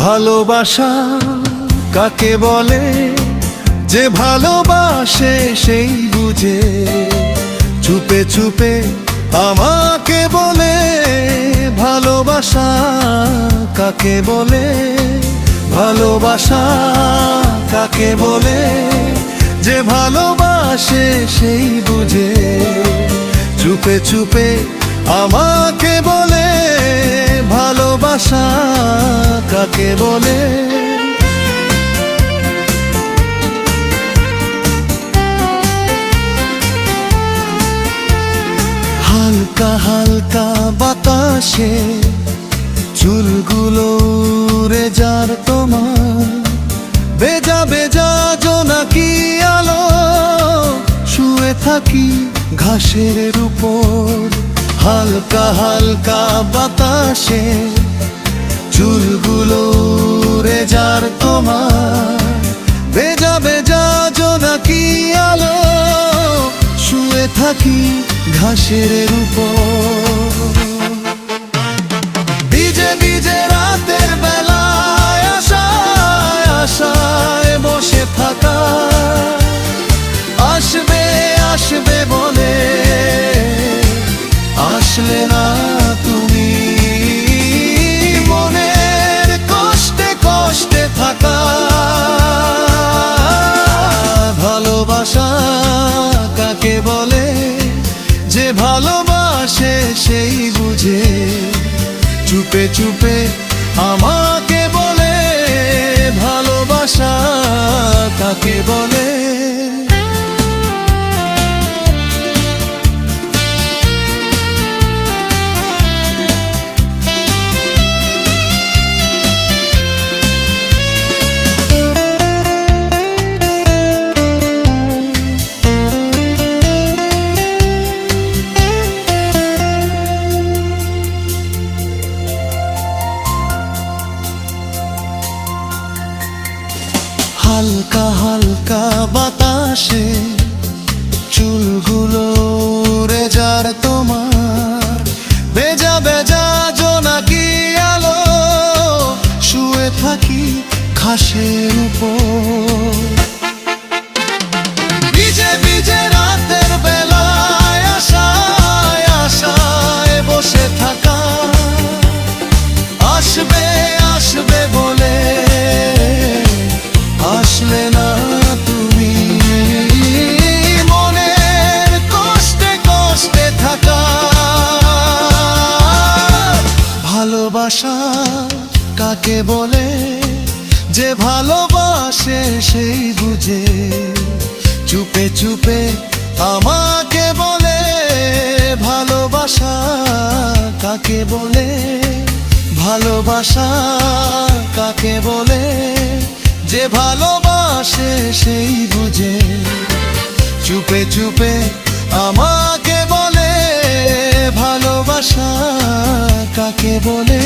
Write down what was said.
ভালোবাসা কাকে বলে, যে ভালোবাসে সেই বুঝে। চুপে চুপে আমাকে বলে, ভালোবাসা কাকে বলে, ভালোবাসা কাকে বলে, যে ভালোবাসে সেই বুঝে। চুপে চুপে আমাকে বলে, ভালোবাসা কাকে বলে। হালকা হালকা বাতাসে চুলগুলো উড়ে যার তোমার, বেজা বেজা জোনাকি আলো, শুয়ে থাকি ঘাসের উপর। হালকা হালকা বাতাসে চুলগুলো উড়ে যার তোমার, বেজা বেজা জোনাকি আলো, শুয়ে থাকি ঘাসের উপর। ভিজে ভিজে রাতের বেলায় আশায় আশায় বসে থাকা, আসবে আসবে বলে আসলে না তুমি। মনের কষ্টে কষ্টে থাকা, ভালোবাসা কাকে বলে, যে ভালোবাসে সেই বুঝে। চুপে চুপে আমাকে বলে, ভালোবাসা কাকে বলে। হালকা হালকা বাতাসে চুলগুলো উড়ে যার তোমার, বেজা বেজা জোনাকি আলো, শুয়ে থাকি ঘাসের উপর। ভিজে ভিজে রাতের বেলায় আশায় আশায় বসে থাকা, আসবে আসবে বলে আসলে না তুমি। মনের কষ্টে কষ্টে থাকা, ভালোবাসা কাকে বলে, যে ভালোবাসে সেই বুঝে। চুপে চুপে আমাকে বলে, ভালোবাসা কাকে বলে, ভালোবাসা কাকে বলে, যে ভালোবাসে সেই বুঝে। চুপে চুপে আমাকে বলে, ভালোবাসা কাকে বলে।